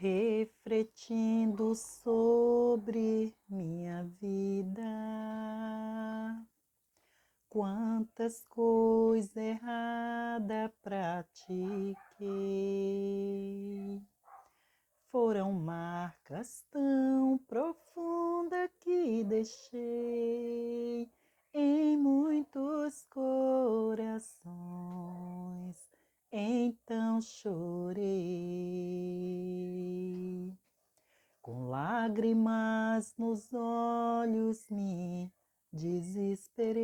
refletindo sobre minha vida. Quantas coisas erradas pratiquei, foram marcas tão profundas que deixei em muitos corações, então chorei. Com lágrimas nos olhos me desesperei,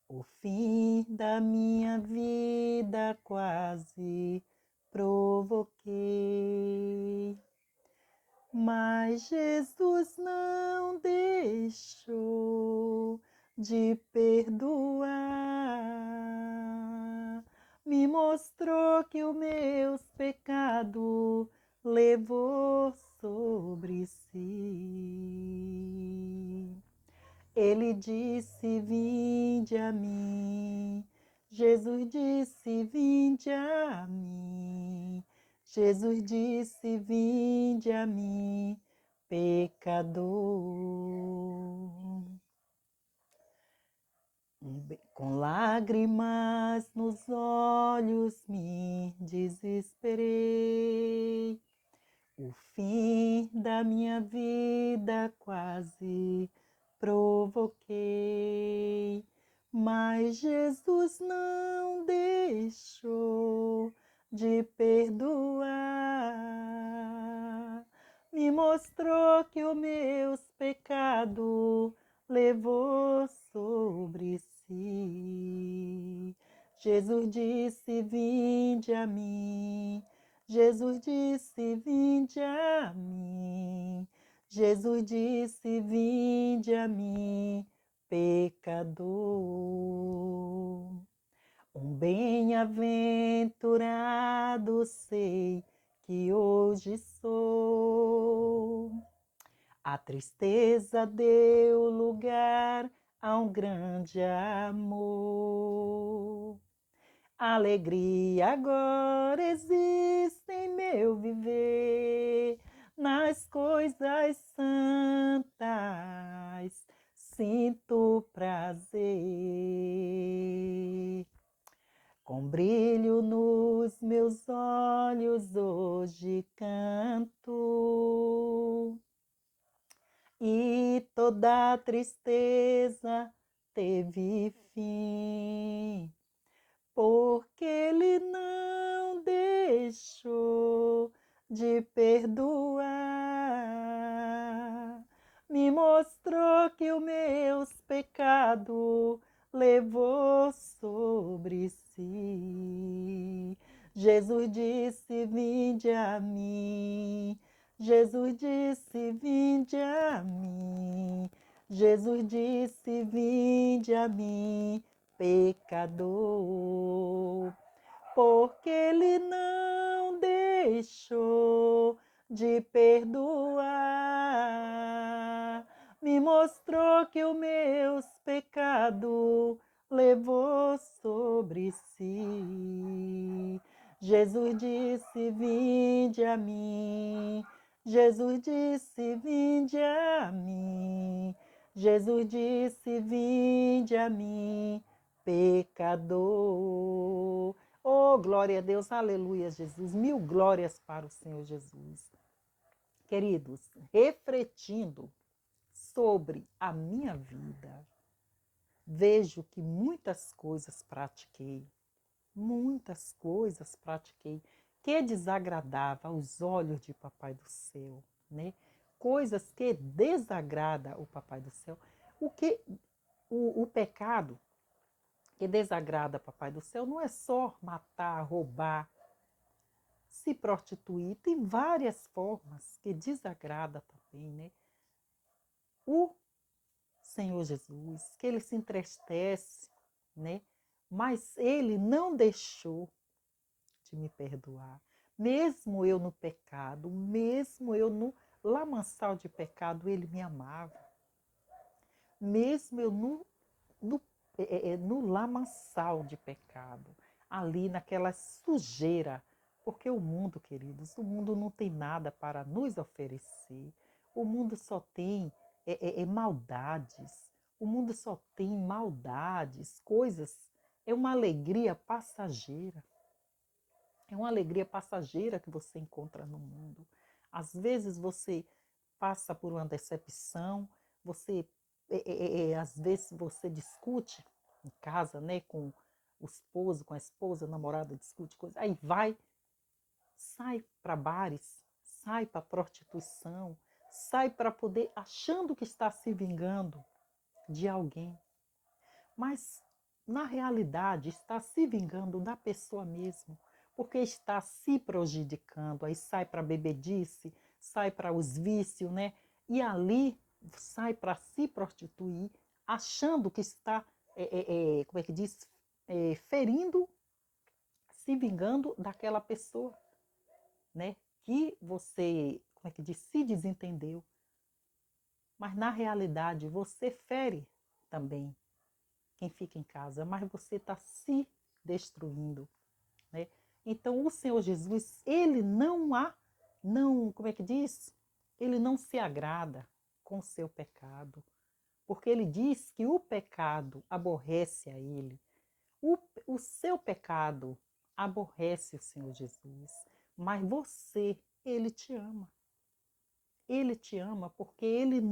o fim da minha vida quase provoquei. Mas Jesus não deixou de perdoar, me mostrou que os meus pecados levou sobre si. Ele disse: vinde a mim. Jesus disse: vinde a mim. Jesus disse: vinde a mim, pecador. Com lágrimas nos olhos me desesperei, o fim da minha vida quase provoquei, mas Jesus não deixou de perdoar. Me mostrou que os meus pecados levou sobre si. Jesus disse: vinde a mim. Jesus disse: vinde a mim. Jesus disse: vinde a mim, pecador. Um bem-aventurado sei que hoje sou. A tristeza deu lugar a um grande amor. A alegria agora existe em meu viver, nas coisas santas sinto prazer. Com brilho nos meus olhos hoje canto, e toda tristeza teve fim, porque Ele não deixou de perdoar. Me mostrou que os meus pecados levou sobre si. Jesus disse: vinde a mim. Jesus disse: vinde a mim. Jesus disse: vinde a mim, pecador, porque Ele não deixou de perdoar. Me mostrou que os meus pecados levou sobre si. Jesus disse: vinde a mim. Jesus disse: vinde a mim. Jesus disse: vinde a mim, pecador. Oh, glória a Deus, aleluia, Jesus. Mil glórias para o Senhor Jesus. Queridos, refletindo sobre a minha vida, vejo que muitas coisas pratiquei, que desagradava aos olhos de Papai do Céu, né? Coisas que desagrada o Papai do Céu. O pecado que desagrada Papai do Céu não é só matar, roubar, se prostituir, tem várias formas que desagrada também, né? O Senhor Jesus, que ele se entristece, né? Mas ele não deixou de me perdoar. Mesmo eu no pecado, mesmo eu no lamaçal de pecado, ele me amava. Mesmo eu no lamaçal de pecado, ali naquela sujeira, Porque o mundo, queridos, o mundo não tem nada para nos oferecer. O mundo só tem maldades. O mundo só tem maldades, coisas. É uma alegria passageira. É uma alegria passageira que você encontra no mundo. Às vezes você passa por uma decepção, você às vezes você discute em casa, né, com o esposo, com a esposa, a namorada discute coisa, aí vai, sai para bares, sai para prostituição, sai para poder achando que está se vingando de alguém, mas na realidade está se vingando da pessoa mesmo, porque está se prejudicando, aí sai para bebedice, sai para os vícios, né? E ali sai para se prostituir, achando que está, como é que diz, ferindo, se vingando daquela pessoa, né? Que você, como é que diz, se desentendeu. Mas na realidade você fere também quem fica em casa, mas você está se destruindo, né? Então o Senhor Jesus, ele não, como é que diz? Ele não se agrada com o seu pecado, porque ele diz que o pecado aborrece a ele. O seu pecado aborrece o Senhor Jesus, mas você, ele te ama. Ele te ama porque ele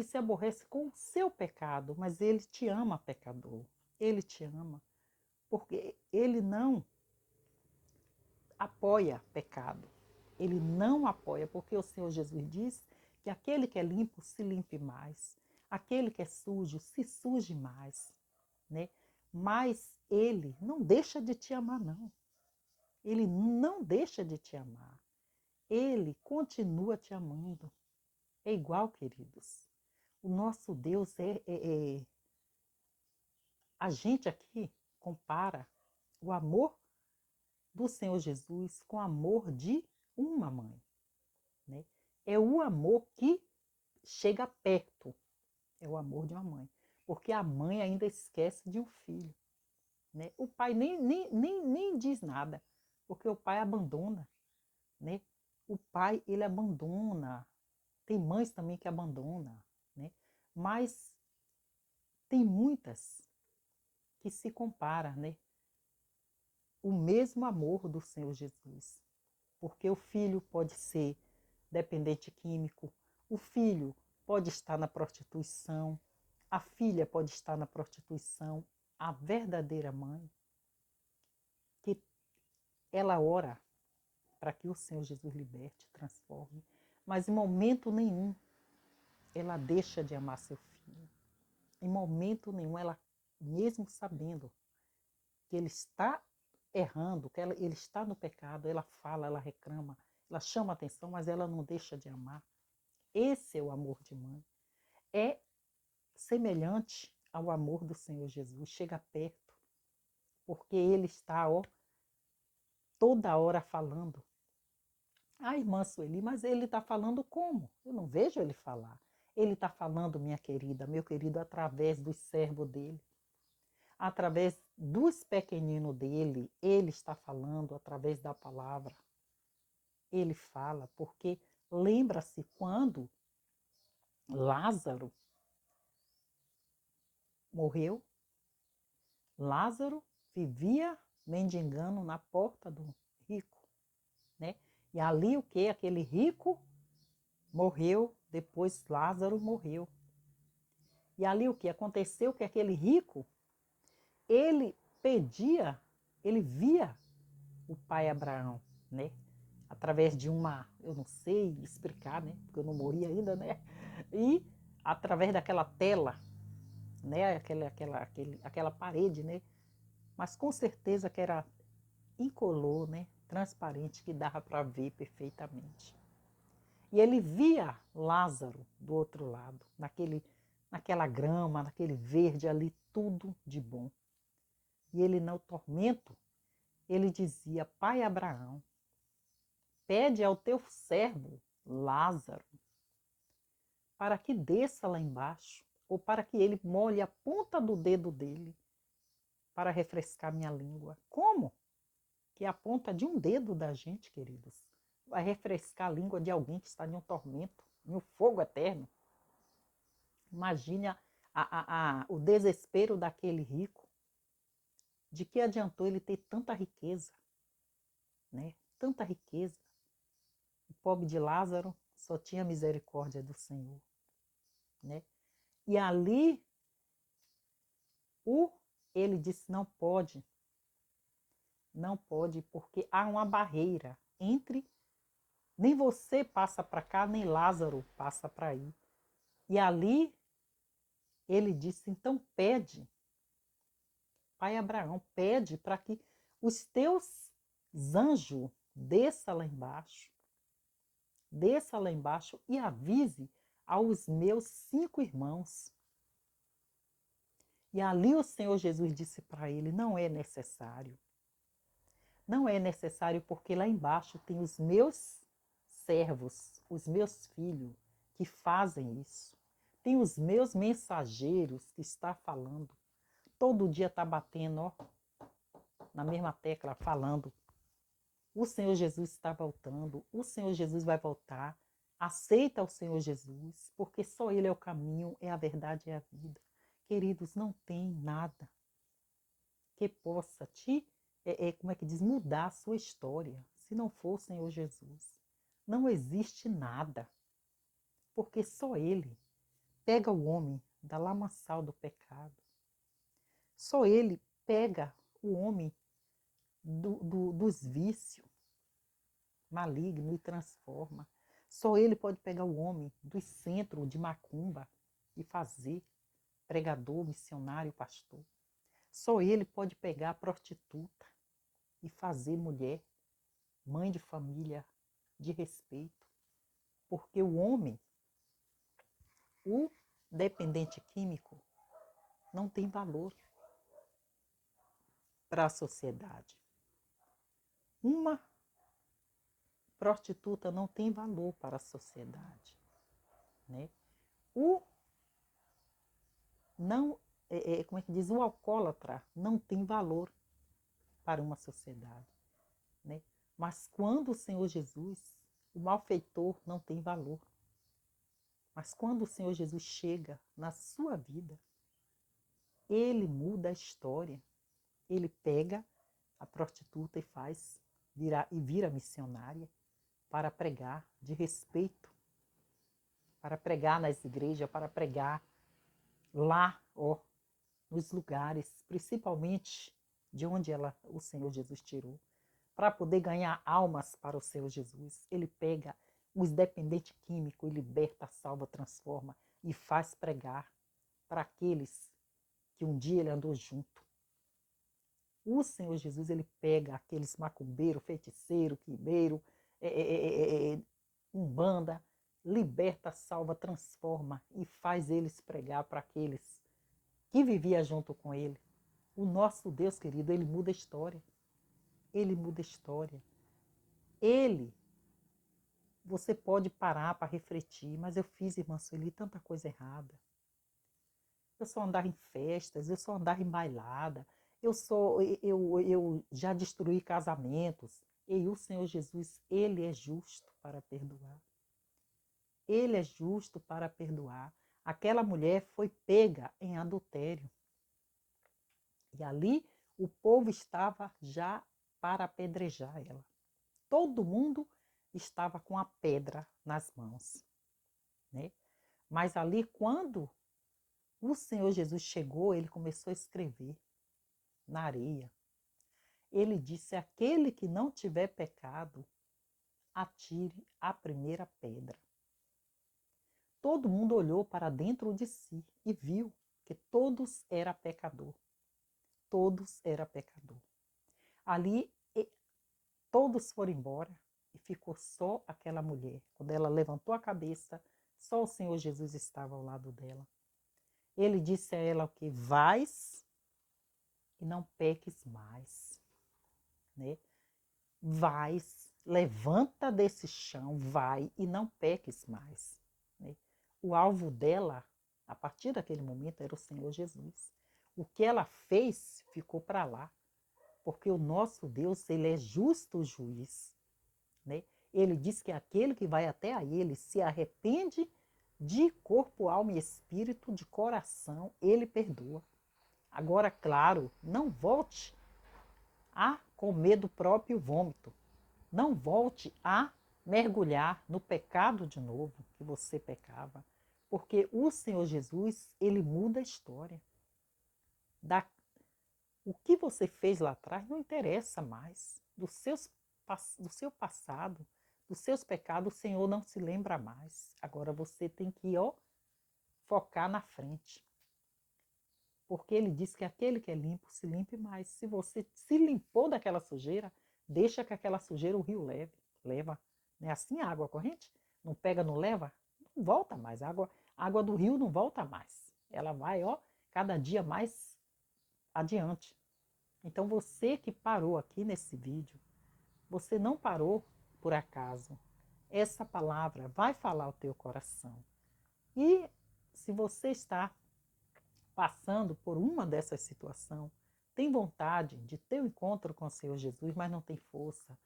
se aborrece com o seu pecado, mas ele te ama, pecador. Ele te ama porque ele não apoia pecado. Ele não apoia, porque o Senhor Jesus diz que aquele que é limpo se limpe mais, aquele que é sujo se suje mais, né? Mas ele não deixa de te amar, não. Ele não deixa de te amar. Ele continua te amando. É igual, queridos. O nosso Deus a gente aqui compara o amor do Senhor Jesus com o amor de uma mãe, né? É o amor que chega perto, é o amor de uma mãe, porque a mãe ainda esquece de um filho, né? O pai nem diz nada, porque o pai abandona, né? O pai, ele abandona. Tem mães também que abandonam, né? Mas tem muitas que se comparam, né? O mesmo amor do Senhor Jesus. Porque o filho pode ser dependente químico, o filho pode estar na prostituição, a filha pode estar na prostituição. A verdadeira mãe, que ela ora para que o Senhor Jesus liberte, transforme, mas em momento nenhum ela deixa de amar seu filho. Em momento nenhum ela, mesmo sabendo que ele está errando, que ele está no pecado, ela fala, ela reclama, ela chama atenção, mas ela não deixa de amar. Esse é o amor de mãe. É semelhante ao amor do Senhor Jesus. Chega perto, porque ele está, ó, toda hora falando. Ah, irmã Sueli, mas ele está falando como? Eu não vejo ele falar. Ele está falando, minha querida, meu querido, através dos servos dele. Através dos pequeninos dele, ele está falando através da palavra. Ele fala, porque lembra-se quando Lázaro morreu? Lázaro vivia mendigando na porta do rico, né? E ali o que? Aquele rico morreu, depois Lázaro morreu. E ali o que? Aconteceu que aquele rico, ele pedia, ele via o pai Abraão, né? Através de uma, eu não sei explicar, né? Porque eu não morri ainda, né? E através daquela tela, né? Aquela parede, né? Mas com certeza que era incolor, né? Transparente, que dava para ver perfeitamente. E ele via Lázaro do outro lado, naquela grama, naquele verde ali, tudo de bom. E ele, no tormento, ele dizia: Pai Abraão, pede ao teu servo Lázaro para que desça lá embaixo, ou para que ele molhe a ponta do dedo dele para refrescar minha língua. Como que a ponta de um dedo da gente, queridos, vai refrescar a língua de alguém que está em um tormento, em um fogo eterno. Imagine o desespero daquele rico. De que adiantou ele ter tanta riqueza, né? Tanta riqueza. O pobre de Lázaro só tinha misericórdia do Senhor, né? E ali ele disse: não pode, não pode, porque há uma barreira entre nem você passa para cá, nem Lázaro passa para aí. E ali ele disse: então pede, pai Abraão, pede para que os teus anjos desça lá embaixo e avise aos meus 5 irmãos. E ali o Senhor Jesus disse para ele: não é necessário. Não é necessário, porque lá embaixo tem os meus servos, os meus filhos que fazem isso. Tem os meus mensageiros que está falando. Todo dia está batendo, ó, na mesma tecla, falando. O Senhor Jesus está voltando, o Senhor Jesus vai voltar. Aceita o Senhor Jesus, porque só Ele é o caminho, é a verdade e a vida. Queridos, não tem nada que possa como é que diz, mudar a sua história, se não for o Senhor Jesus. Não existe nada, porque só Ele pega o homem da lamaçal do pecado. Só Ele pega o homem dos vícios malignos e transforma. Só Ele pode pegar o homem dos centros de macumba e fazer pregador, missionário, pastor. Só Ele pode pegar a prostituta e fazer mulher, mãe de família de respeito. Porque o homem, o dependente químico, não tem valor para a sociedade. Uma prostituta não tem valor para a sociedade, né? Como é que diz? O alcoólatra não tem valor para uma sociedade, né? Mas quando o Senhor Jesus, o malfeitor não tem valor. Mas quando o Senhor Jesus chega na sua vida, ele muda a história. Ele pega a prostituta e vira missionária para pregar de respeito, para pregar nas igrejas, para pregar lá, ó, nos lugares, principalmente de onde o Senhor Jesus tirou, para poder ganhar almas para o Senhor Jesus. Ele pega os dependentes químicos e liberta, salva, transforma e faz pregar para aqueles que um dia ele andou junto. O Senhor Jesus, ele pega aqueles macumbeiros, feiticeiros, quimeiros, umbanda, liberta, salva, transforma e faz eles pregar para aqueles que viviam junto com ele. O nosso Deus, querido, ele muda a história. Ele muda a história. Você pode parar para refletir, mas eu fiz, irmã Sueli, tanta coisa errada. Eu só andava em festas, eu só andava em bailada, eu já destruí casamentos. E o Senhor Jesus, ele é justo para perdoar. Ele é justo para perdoar. Aquela mulher foi pega em adultério. E ali o povo estava já para apedrejar ela. Todo mundo estava com a pedra nas mãos, né? Mas ali, quando o Senhor Jesus chegou, ele começou a escrever na areia. Ele disse: aquele que não tiver pecado, atire a primeira pedra. Todo mundo olhou para dentro de si e viu que todos eram pecador. Todos eram pecador. Ali, todos foram embora e ficou só aquela mulher. Quando ela levantou a cabeça, só o Senhor Jesus estava ao lado dela. Ele disse a ela o que? Vais e não peques mais, né? Vais, levanta desse chão, vai e não peques mais, né? O alvo dela, a partir daquele momento, era o Senhor Jesus. O que ela fez ficou para lá. porque o nosso Deus, ele é justo juiz, né? Ele diz que aquele que vai até a ele se arrepende de corpo, alma e espírito, de coração, ele perdoa. Agora, claro, não volte a comer do próprio vômito. Não volte a mergulhar no pecado de novo que você pecava. Porque o Senhor Jesus, ele muda a história. O que você fez lá atrás não interessa mais. Do seu passado, dos seus pecados, o Senhor não se lembra mais. Agora você tem que focar na frente. Porque ele diz que aquele que é limpo se limpe mais. Se você se limpou daquela sujeira, deixa que aquela sujeira o rio leva. Não é assim a água corrente? Não pega, não leva? Não volta mais. A água do rio não volta mais. Ela vai, cada dia mais adiante. Então você que parou aqui nesse vídeo, você não parou por acaso. Essa palavra vai falar ao teu coração. E se você está passando por uma dessas situações, tem vontade de ter um encontro com o Senhor Jesus, mas não tem força.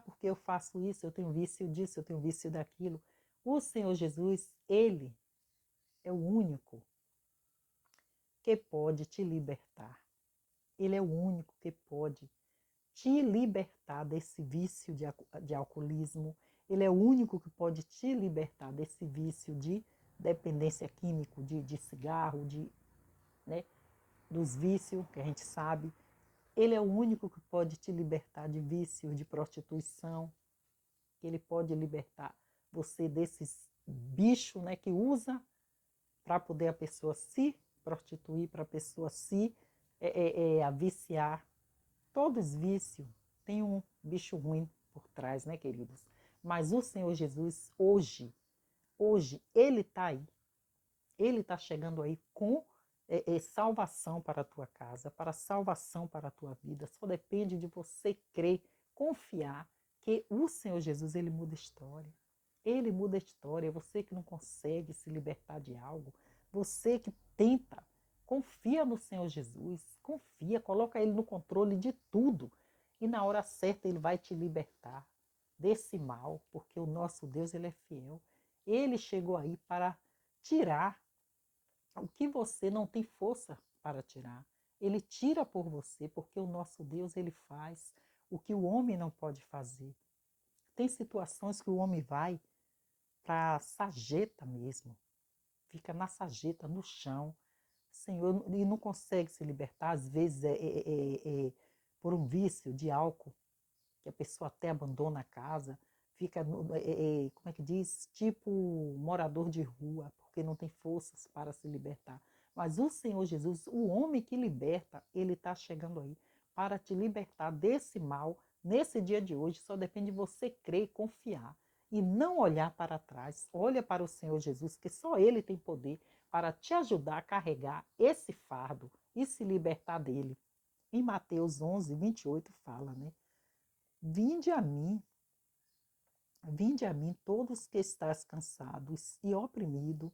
Porque eu faço isso, eu tenho vício disso, eu tenho vício daquilo. O Senhor Jesus, ele é o único que pode te libertar. Ele é o único que pode te libertar desse vício de alcoolismo. Ele é o único que pode te libertar desse vício de dependência química, de cigarro, né, dos vícios que a gente sabe. Ele é o único que pode te libertar de vício, de prostituição. Ele pode libertar você desses bichos, né, que usa para poder a pessoa se prostituir, para a pessoa se viciar. Todos vícios têm um bicho ruim por trás, né, queridos? Mas o Senhor Jesus, hoje, Ele está aí. Ele está chegando aí com salvação para a tua casa, para salvação para a tua vida. Só depende de você crer, confiar que o Senhor Jesus, Ele muda a história. Ele muda a história. Você que não consegue se libertar de algo, você que tenta, confia no Senhor Jesus, confia, coloca Ele no controle de tudo. E na hora certa Ele vai te libertar desse mal, porque o nosso Deus, Ele é fiel. Ele chegou aí para tirar o que você não tem força para tirar. Ele tira por você, porque o nosso Deus, ele faz o que o homem não pode fazer. Tem situações que o homem vai para a sarjeta mesmo, fica na sarjeta, no chão, Senhor, e não consegue se libertar. Às vezes por um vício de álcool, que a pessoa até abandona a casa, fica, como é que diz? Tipo morador de rua, porque não tem forças para se libertar. Mas o Senhor Jesus, o homem que liberta, ele está chegando aí para te libertar desse mal nesse dia de hoje. Só depende de você crer e confiar e não olhar para trás. Olha para o Senhor Jesus, que só Ele tem poder para te ajudar a carregar esse fardo e se libertar dele. Em Mateus 11, 28 fala, né? Vinde a mim todos que estáis cansados e oprimidos,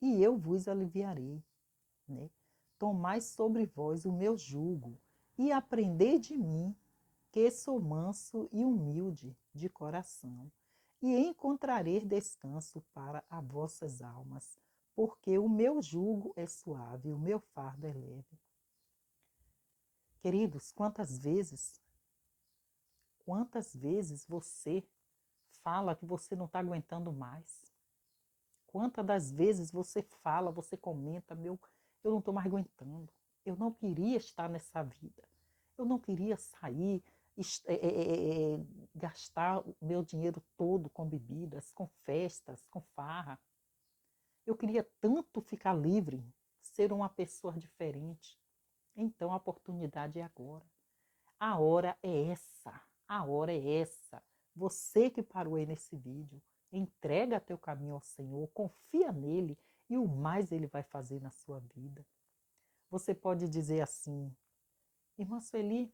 e eu vos aliviarei, né? Tomai sobre vós o meu jugo e aprendei de mim, que sou manso e humilde de coração, e encontrareis descanso para as vossas almas, porque o meu jugo é suave e o meu fardo é leve. Queridos, quantas vezes você fala que você não está aguentando mais? Quantas das vezes você fala, você comenta, eu não estou mais aguentando. Eu não queria estar nessa vida. Eu não queria sair, gastar o meu dinheiro todo com bebidas, com festas, com farra. Eu queria tanto ficar livre, ser uma pessoa diferente. Então a oportunidade é agora. A hora é essa. A hora é essa. Você que parou aí nesse vídeo, entrega teu caminho ao Senhor, confia nele e o mais ele vai fazer na sua vida. Você pode dizer assim: irmã Sueli,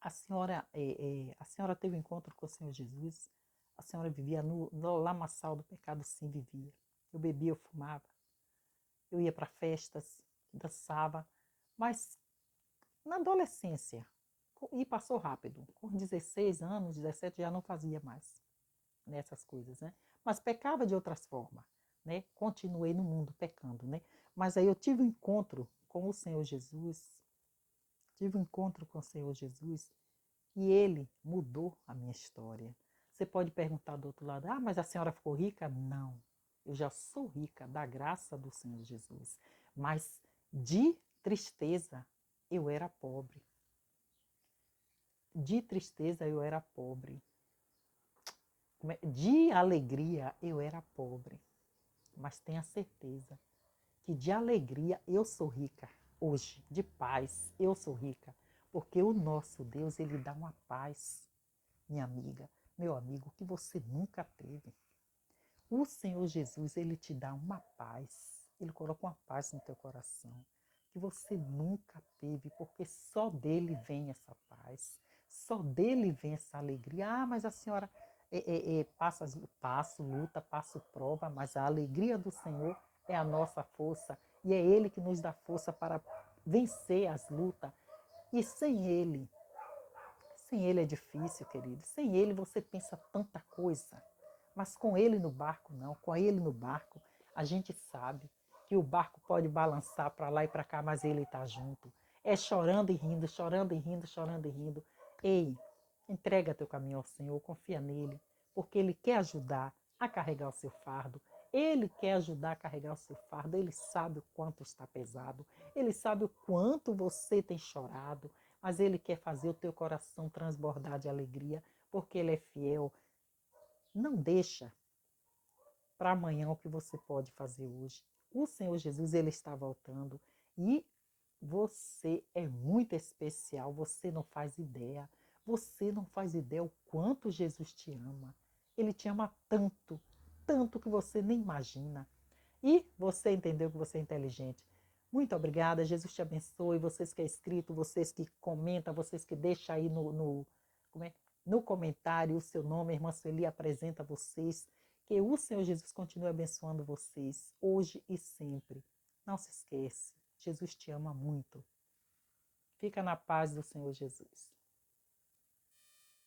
a senhora teve um encontro com o Senhor Jesus, a senhora vivia no lamaçal do pecado, sim, vivia. Eu bebia, eu fumava, eu ia para festas, dançava, mas na adolescência, e passou rápido. Com 16 anos, 17, já não fazia mais nessas coisas, né? Mas pecava de outras formas, né? Continuei no mundo pecando, né? Mas aí eu tive um encontro com o Senhor Jesus, tive um encontro com o Senhor Jesus e ele mudou a minha história. Você pode perguntar do outro lado, ah, mas a senhora ficou rica? Não, eu já sou rica da graça do Senhor Jesus, mas de tristeza eu era pobre. De tristeza eu era pobre. De alegria eu era pobre. Mas tenha certeza que de alegria eu sou rica hoje, de paz eu sou rica, porque o nosso Deus, ele dá uma paz, minha amiga, meu amigo, que você nunca teve. O Senhor Jesus, ele te dá uma paz, ele coloca uma paz no teu coração, que você nunca teve, porque só dele vem essa paz, só dele vem essa alegria. Ah, mas a senhora passo luta, passo prova, mas a alegria do Senhor é a nossa força, e é ele que nos dá força para vencer as lutas, e sem ele é difícil, querido. Sem ele você pensa tanta coisa. Mas com ele no barco, não. Com ele no barco, a gente sabe que o barco pode balançar para lá e para cá, mas ele está junto. É chorando e rindo, chorando e rindo, chorando e rindo. Ei, entrega teu caminho ao Senhor, confia nele, porque ele quer ajudar a carregar o seu fardo. Ele quer ajudar a carregar o seu fardo. Ele sabe o quanto está pesado. Ele sabe o quanto você tem chorado. Mas ele quer fazer o teu coração transbordar de alegria, porque ele é fiel. Não deixa para amanhã o que você pode fazer hoje. O Senhor Jesus, ele está voltando e você é muito especial, você não faz ideia. Você não faz ideia o quanto Jesus te ama. Ele te ama tanto, tanto que você nem imagina. E você entendeu que você é inteligente. Muito obrigada, Jesus te abençoe. Vocês que é inscrito, vocês que comentam, vocês que deixam aí como é? No comentário o seu nome, a irmã Sueli apresenta vocês. Que o Senhor Jesus continue abençoando vocês, hoje e sempre. Não se esquece, Jesus te ama muito. Fica na paz do Senhor Jesus.